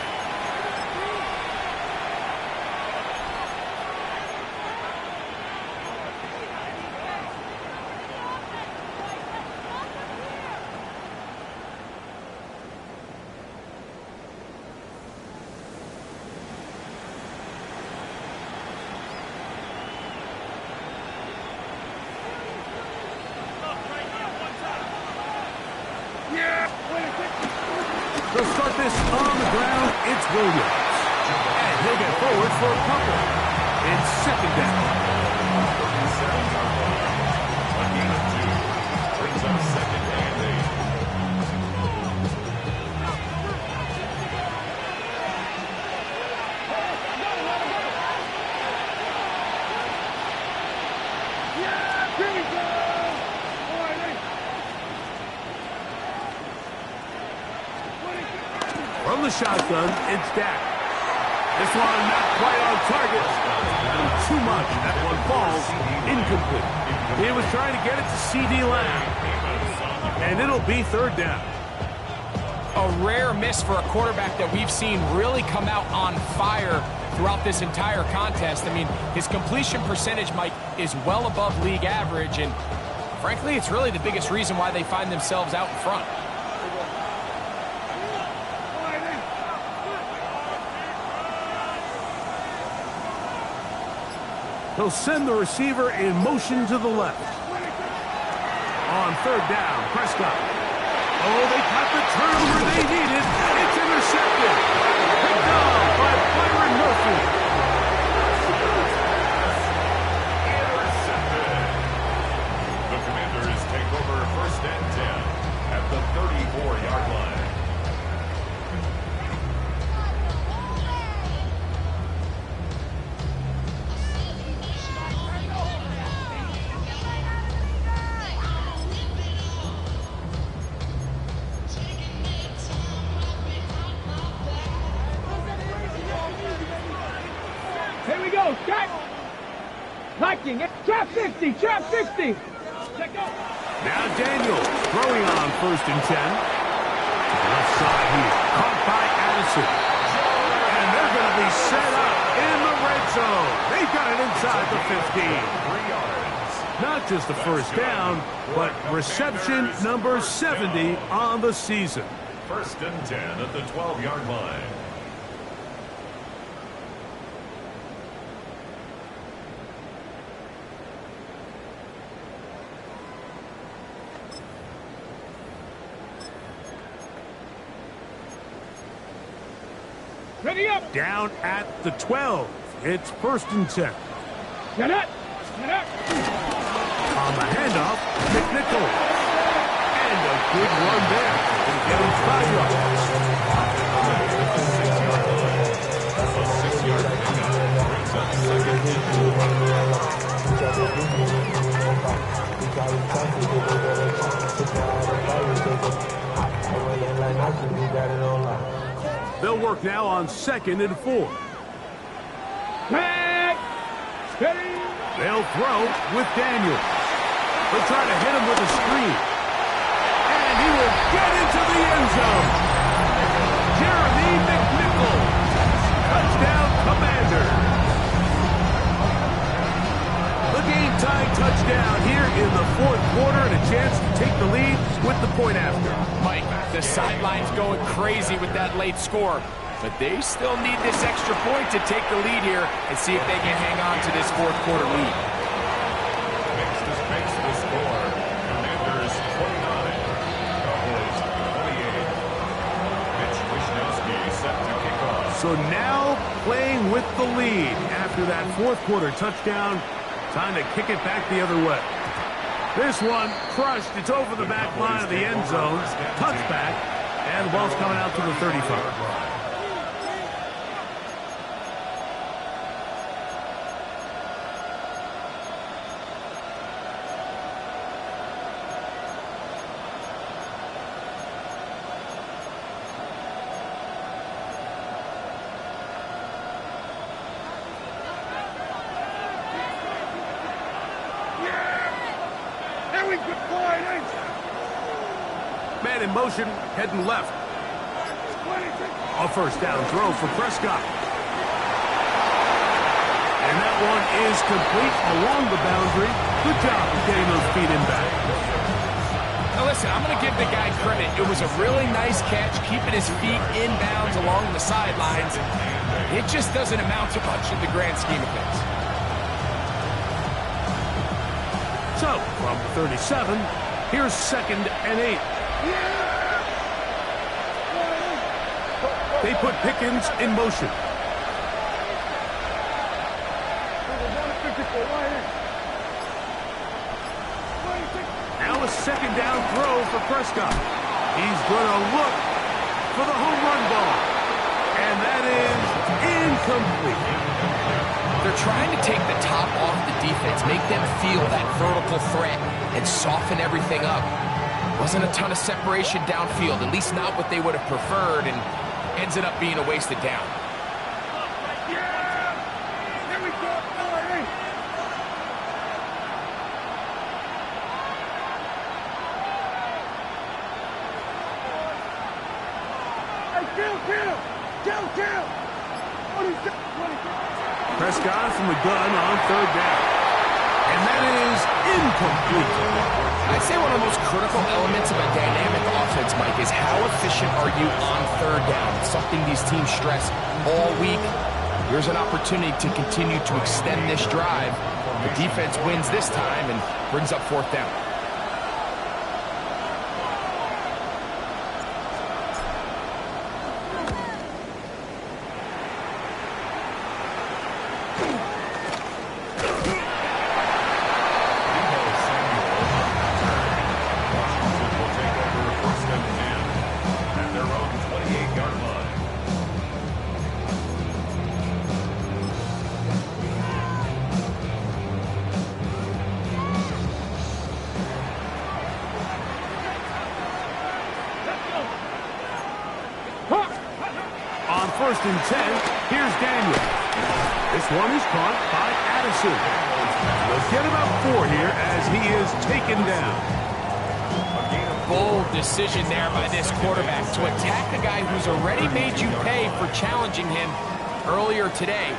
They'll start this on the ground. It's Williams. And he'll get forward for a couple. It's 2nd down. Brings up 2nd and 8. From the shotgun, it's Dak. This one not quite on target. Too much. That one falls incomplete. He was trying to get it to C.D. Lamb. And it'll be 3rd down. A rare miss for a quarterback that we've seen really come out on fire throughout this entire contest. I mean, his completion percentage, Mike, is well above league average. And frankly, it's really the biggest reason why they find themselves out in front. He'll send the receiver in motion to the left. On 3rd down, Prescott. Oh, they got the turnover they needed. It's intercepted. Picked off by Byron Murphy. Intercepted. The Commanders take over 1st and 10 at the 34-yard line. Here we go, Jack. Liking it. Trap 60, trap 60. Check out. Now Daniels throwing on 1st and 10. Left side here. Caught by Addison. And they're going to be set up in the red zone. They've got it inside the 15. 3 yards. Not just the first down, but reception number 70 on the season. 1st and 10 at the 12-yard line. Ready up. Down at the 12. It's 1st and 10. Get up. Get up. On the handoff, McNichol. And a good run there. It'll get him 5 yards. A 6-yard pickup brings up 2nd and 4. They'll work now on 2nd and 4. Back. Steady. They'll throw with Daniels. They'll try to hit him with a screen. And he will get into the end zone. Jeremy McNichol. Touchdown, Commanders. The game-tying touchdown here in the 4th quarter and a chance to take the lead with the point after. Mike, the sideline's going crazy with that late score, but they still need this extra point to take the lead here and see if they can hang on to this 4th quarter lead. makes the score. Commanders 29, Cowboys 28. Mitch Wishnowsky set to kick off. So now playing with the lead after that 4th quarter touchdown. Time to kick it back the other way. This one crushed. It's over the back line of the end zone. Touchback. And the ball's coming out to the 35. Man in motion, heading left. A 1st down throw for Prescott. And that one is complete along the boundary. Good job of getting those feet in back. Now listen, I'm going to give the guy credit. It was a really nice catch, keeping his feet in bounds along the sidelines. It just doesn't amount to much in the grand scheme of things. So, from the 37, here's 2nd and 8. They put Pickens in motion. Now a 2nd down throw for Prescott. He's going to look for the home run ball. And that is incomplete. They're trying to take the top off the defense, make them feel that vertical threat, and soften everything up. Wasn't a ton of separation downfield, at least not what they would have preferred, and ends up being a wasted down. Here we go. Kill. Prescott from the gun on 3rd down. And that is incomplete. I'd say one of the most critical elements of a dynamic offense, Mike, is how efficient are you on 3rd down? It's something these teams stress all week. Here's an opportunity to continue to extend this drive. The defense wins this time and brings up 4th down. first and 10. Here's Daniel. This one is caught by Addison. They'll get about 4 here as he is taken down. Bold decision there by this quarterback to attack a guy who's already made you pay for challenging him earlier today.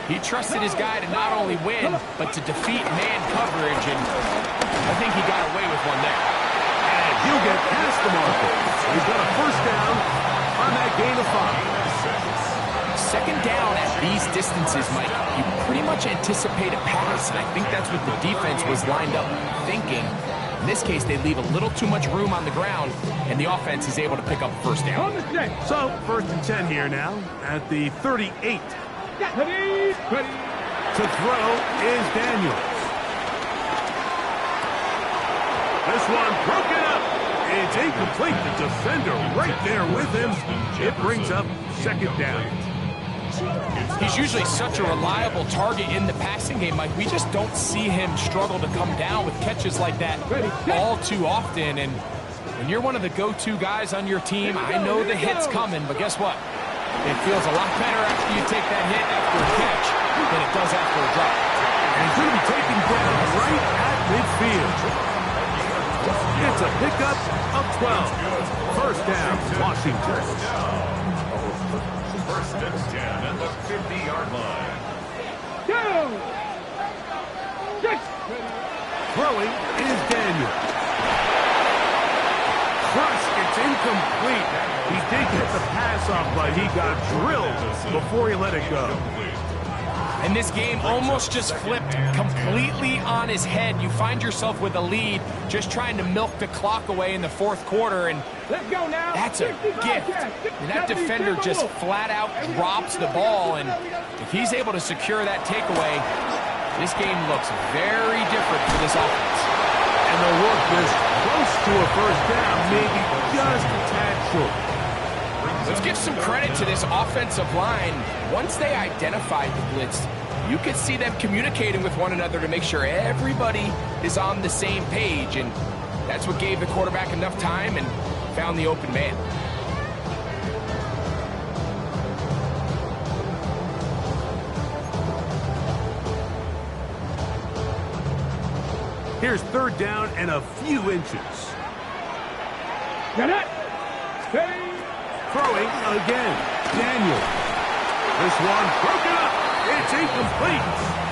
He trusted his guy to not only win, but to defeat man coverage, and I think he got away with one there. And he'll get past the marker. He's got a first down on that gain of 5. Second down at these distances, Mike, you pretty much anticipate a pass, and I think that's what the defense was lined up thinking. In this case, they leave a little too much room on the ground, and the offense is able to pick up a first down. So, first and 10 here now at the 38. Ready. To throw is Daniels. This one broken up. It's incomplete. The defender right there with him. It brings up second down. He's usually such a reliable target in the passing game, Mike. We just don't see him struggle to come down with catches like that all too often. And when you're one of the go-to guys on your team, I know the hit's coming, but guess what? It feels a lot better after you take that hit after a catch than it does after a drop. And he's going to be taken down right at midfield. It's a pickup of 12. First down, Washington. First and 10 at the 50-yard line. 2, 6. Throwing is Daniel. Crush, it's incomplete. He did get the pass off, but he got drilled before he let it go. And this game almost just flipped completely on his head. You find yourself with a lead, just trying to milk the clock away in the fourth quarter, and Let's go now. that's a gift. And that defender just flat out drops the ball, and if he's able to secure that takeaway, this game looks very different for this offense. And they'll work this close to a first down, maybe just a tad short. Let's give some credit to this offensive line. Once they identified the blitz, you could see them communicating with one another to make sure everybody is on the same page, and that's what gave the quarterback enough time and found the open man. Here's third down and a few inches. Get it. Ready. Throwing again, Daniel. This one broken up. It's incomplete.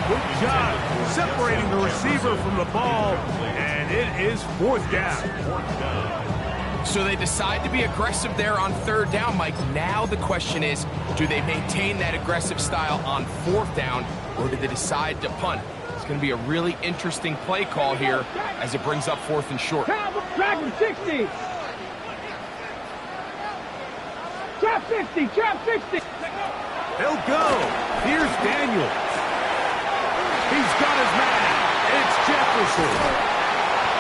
Good job separating the receiver from the ball, and it is fourth down. So they decide to be aggressive there on third down, Mike. Now the question is, do they maintain that aggressive style on fourth down, or do they decide to punt? It's going to be a really interesting play call here as it brings up fourth and short. Drag him 60. Trap 50. Trap 50. They'll go. Here's Daniels. He's got his man. It's Jefferson.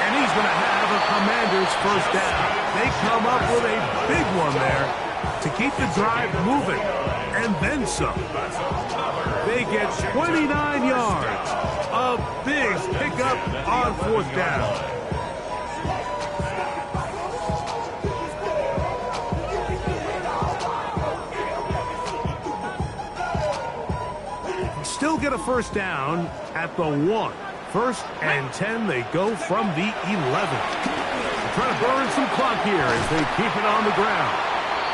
And he's going to have a Commander's first down. They come up with a big one there to keep the drive moving. And then some. They get 29 yards. A big pickup on fourth down. Still get a first down at the 1. First and 10, they go from the 11. They're trying to burn some clock here as they keep it on the ground.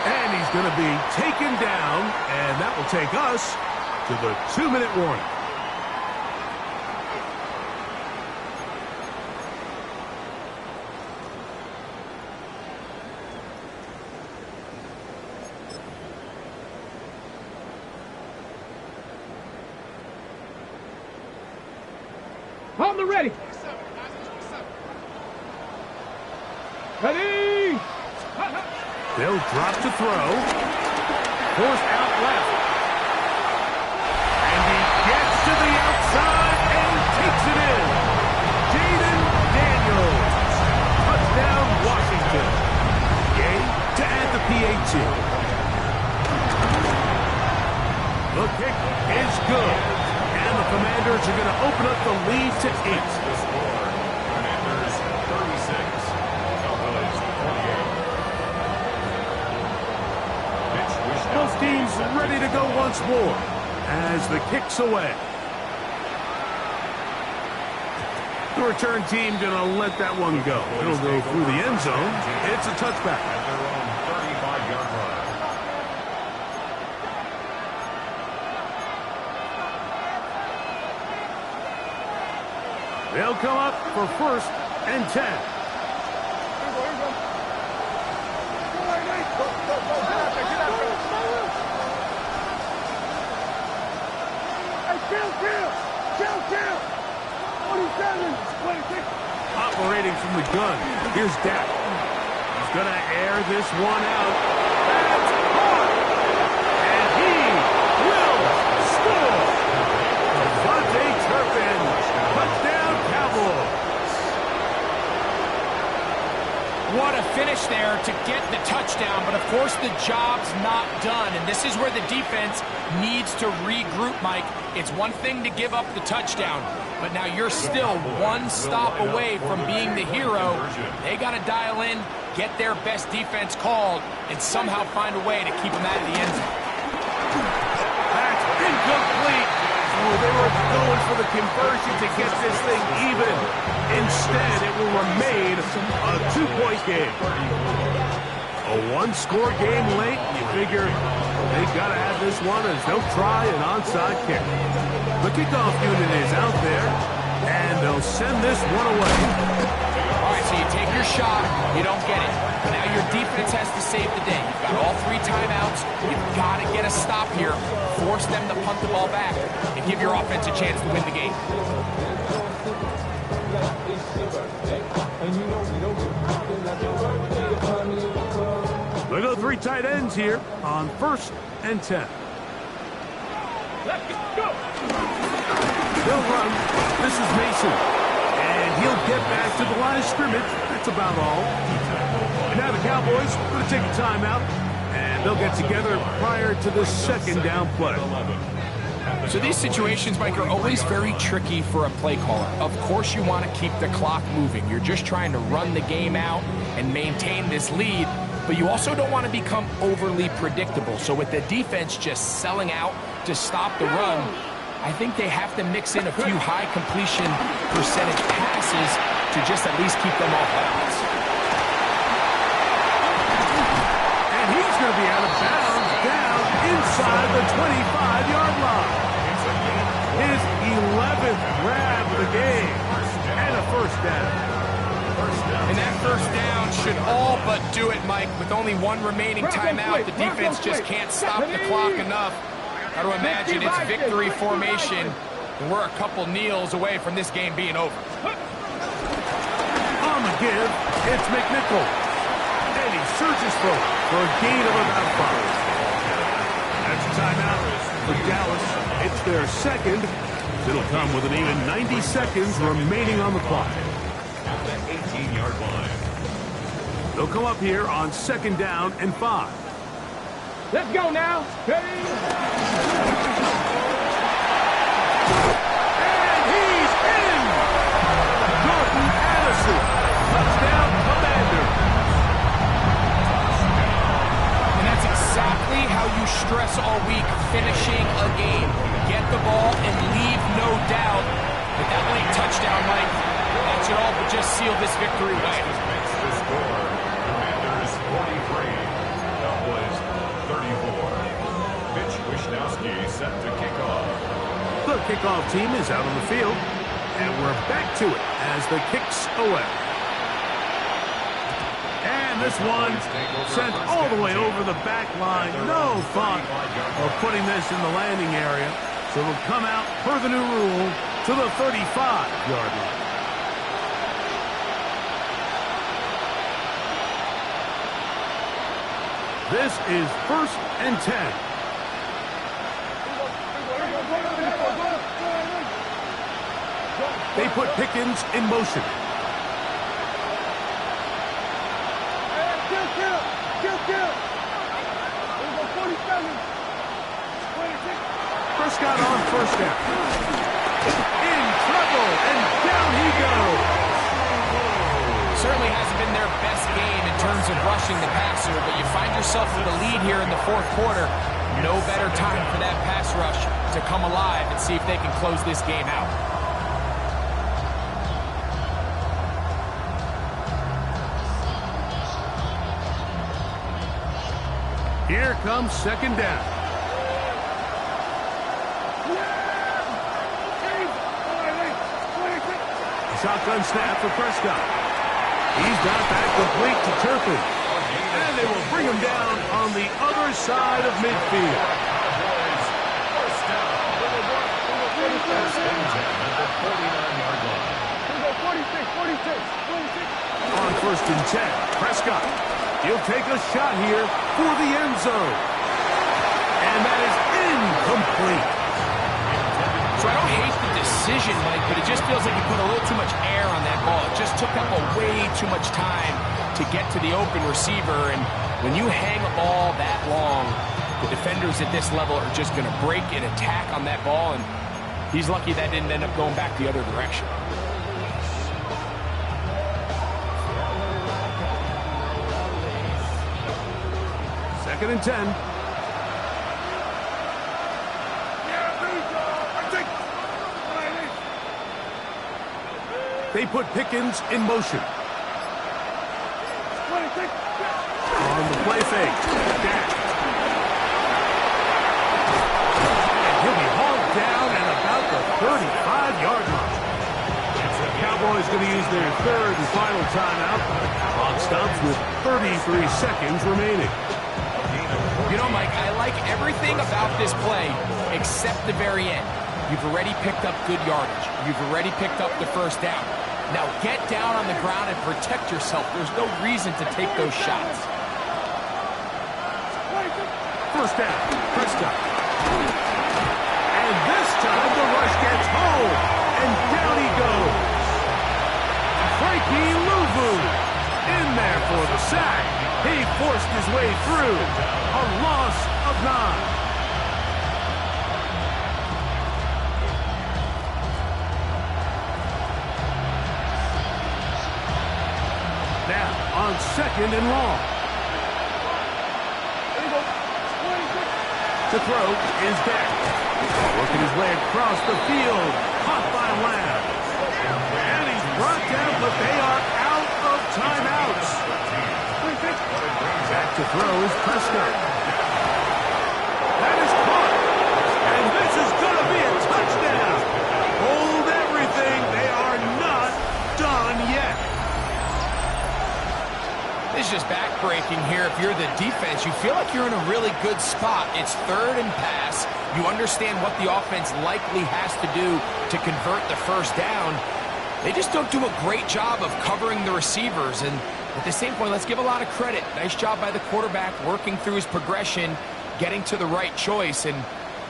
And he's going to be taken down, and that will take us to the 2-minute warning. On the ready. Ready. They'll drop to throw. Forced out left. And he gets to the outside and takes it in. Jaden Daniels. Touchdown, Washington. Game to add the PAT. The kick is good. And the Commanders are going to open up the lead to 8. The score, Commanders 36, Cowboys 28. Both teams ready to go once more as the kick's away. The return team gonna let that one go. It'll go through the end zone. It's a touchback. At their own 35-yard line. They'll come up for 1st and 10. Operating from the gun. Here's Dak. He's going to air this one out. That's hard. And he will score. Devontae Turpin. Touchdown, Cowboys. What a finish there to get the touchdown, but of course the job's not done, and this is where the defense needs to regroup, Mike. It's one thing to give up the touchdown, but now you're still one stop away from being the hero. They got to dial in, get their best defense called, and somehow find a way to keep them out of the end zone. That's incomplete. Oh, they were going for the conversion to get this thing even. Instead, it will remain a 2-point game. A 1-score game late. You figure they got to have this one as no try and onside kick. The kickoff unit is out there, and they'll send this one away. All right, so you take your shot, you don't get it. Now your defense has to save the day. You've got all 3 timeouts. You've got to get a stop here, force them to punt the ball back, and give your offense a chance to win the game. They go 3 tight ends here on 1st and 10. Let's go. They'll run. This is Mason. And he'll get back to the line of scrimmage. That's about all. And now the Cowboys are going to take a timeout. And they'll get together prior to the 2nd down play. So these situations, Mike, are always very tricky for a play caller. Of course you want to keep the clock moving. You're just trying to run the game out and maintain this lead. But you also don't want to become overly predictable. So with the defense just selling out to stop the run, I think they have to mix in a few high completion percentage passes to just at least keep them off balance. And he's going to be out of bounds down inside the 25-yard line. His 11th grab of the game and a 1st down. And that 1st down should all but do it, Mike. With only 1 remaining timeout, the defense just can't stop the clock enough. Got to imagine it's victory formation, and we're a couple kneels away from this game being over. On the give, it's McNichol. And he surges forward for a gain of about 5. That's a timeout for Dallas. It's their 2nd. It'll come with an even 90 seconds remaining on the clock. At the 18-yard line. They'll come up here on 2nd down and 5. Let's go now. Ready? And he's in! Jordan Addison, touchdown Commander. And that's exactly how you stress all week, finishing a game. Get the ball and leave no doubt. With that late touchdown, Mike, that should all but just seal this victory away. Makes the score. Commanders 43. Cowboys 34. Mitch Wishnowsky set to kick off. The kickoff team is out on the field, and we're back to it as the kick's away. And this one sent all the way over the back line. No thought of putting this in the landing area. So it'll come out per the new rule to the 35-yard line. This is 1st and 10. They put Pickens in motion. Prescott on 1st down. In trouble, and down he goes. Certainly hasn't been their best game in terms of rushing the passer, but you find yourself with the lead here in the 4th quarter. No better time for that pass rush to come alive and see if they can close this game out. Here comes second down. Shotgun snap for Prescott. He's got that complete to Turpin. And they will bring him down on the other side of midfield. On first and 10, Prescott. He'll take a shot here for the end zone. And that is incomplete. So I don't hate the decision, Mike, but it just feels like he put a little too much air on that ball. It just took up way too much time to get to the open receiver. And when you hang a ball that long, the defenders at this level are just going to break and attack on that ball. And he's lucky that didn't end up going back the other direction. Second and 10. They put Pickens in motion. On the play fake. And he'll be hauled down at about the 35-yard line. The Cowboys going to use their third and final timeout. Clock stops with 33 seconds remaining. You know, Mike, I like everything about this play except the very end. You've already picked up good yardage. You've already picked up the first down. Now get down on the ground and protect yourself. There's no reason to take those shots. First down, Prescott. And this time the rush gets home. And down he goes. Frankie Louvu in there for the sack. He forced his way through. A loss of 9. On second and long. The throw is back. Working his way across the field. Caught by Lamb. And he's brought down, but they are out of timeouts. Back to throw is Prescott. That is caught. And this is going to be a touchdown. Hold everything. They are not done yet. This is just back-breaking here. If you're the defense, you feel like you're in a really good spot. It's third and pass. You understand what the offense likely has to do to convert the first down. They just don't do a great job of covering the receivers. And at the same point, let's give a lot of credit. Nice job by the quarterback working through his progression, getting to the right choice, and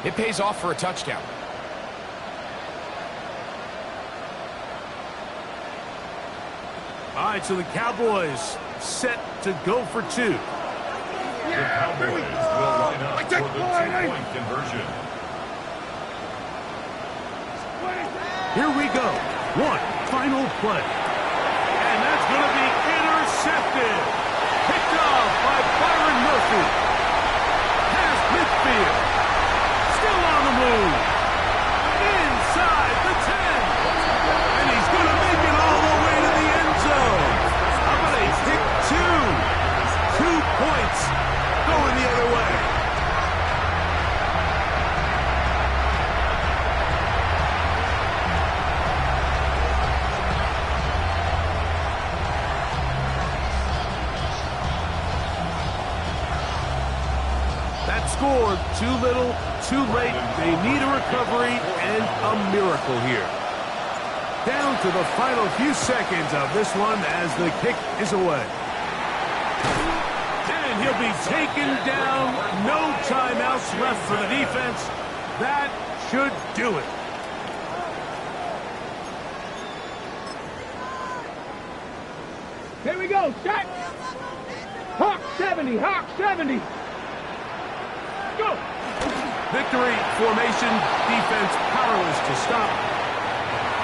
it pays off for a touchdown. All right, so the Cowboys set to go for 2. The Cowboys will line up for the two-point conversion. Here we go. One final play. And that's going to be intercepted. Picked off by Byron Murphy. Past midfield. Still on the move. Inside the 10. And he's going to make it all the way to the end zone. How about a pick 2? 2 points going the other way. That score, too little, too late. They need a recovery and a miracle here. Down to the final few seconds of this one as the kick is away. And he'll be taken down. No timeouts left for the defense. That should do it. Here we go, set. Hawk 70, Hawk 70. Go. Victory formation, defense powerless to stop.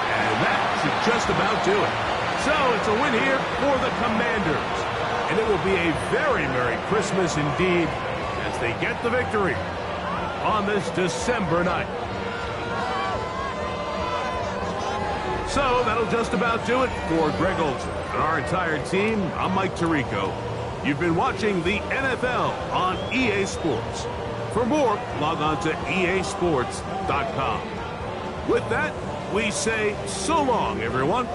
And that should just about do it. So it's a win here for the Commanders. And it will be a very Merry Christmas indeed as they get the victory. on this December night. So that'll just about do it for Greg Olsen and our entire team. I'm Mike Tirico. You've been watching the NFL on EA Sports. For more, log on to easports.com. With that, we say so long, everyone.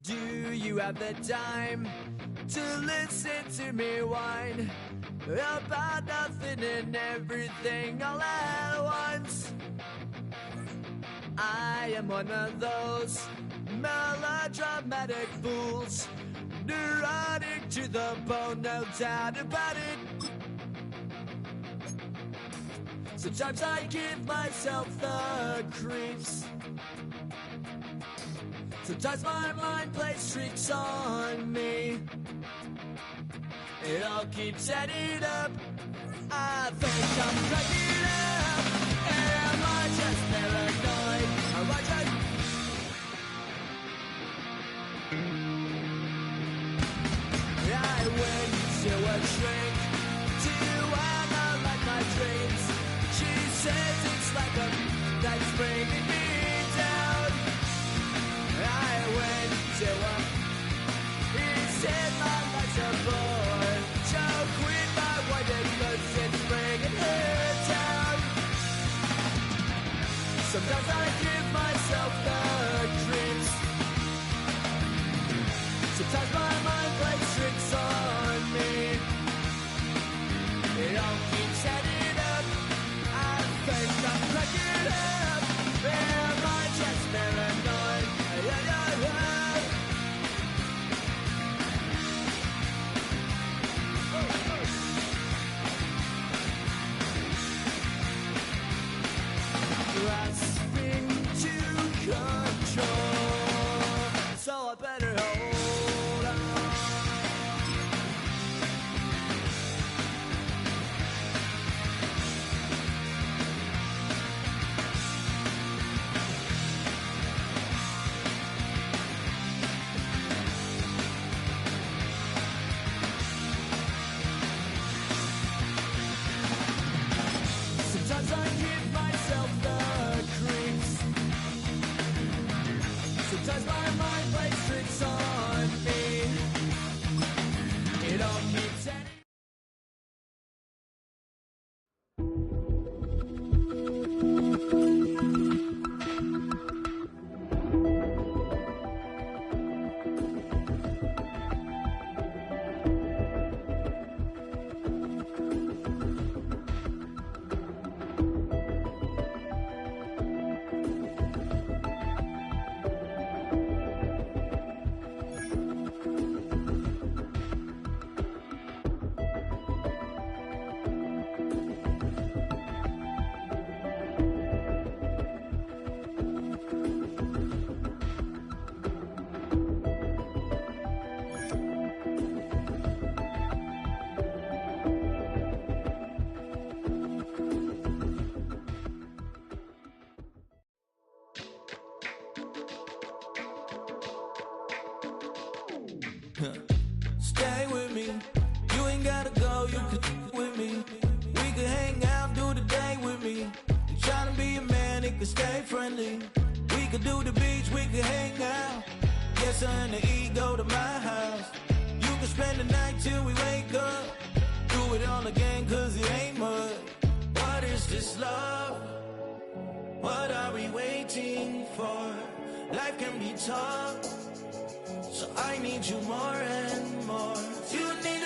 Do you have the time to listen to me whine about nothing and everything all at once? I am one of those melodramatic fools, neurotic to the bone, no doubt about it. Sometimes I give myself the creeps. Sometimes my mind plays tricks on me. It all keeps adding up. I think I'm cracking up. Am I just paranoid? Am I just... I went to a shrink to analyze my dreams. She says it's like a that's bringing me down. I went to a... He said my life's a bore. Joke with my wife because it's bringing her down. Sometimes I give myself the creeps. Sometimes my mind plays tricks on me. It all keeps adding up. I think I'm cracking up. Am I just paranoid? Grasping to control, so I better hold on. Sometimes I give myself the creeps. Sometimes my mind plays tricks on me. It all keeps adding. Stay with me. You ain't gotta go, you can with me. We could hang out, do the day with me. You tryna be a man, it could stay friendly. We could do the beach, we could hang out. Yes, her and the E go to my house. You can spend the night till we wake up. Do it all again, cause it ain't mud. What is this love? What are we waiting for? Life can be tough, so I need you more and more. You need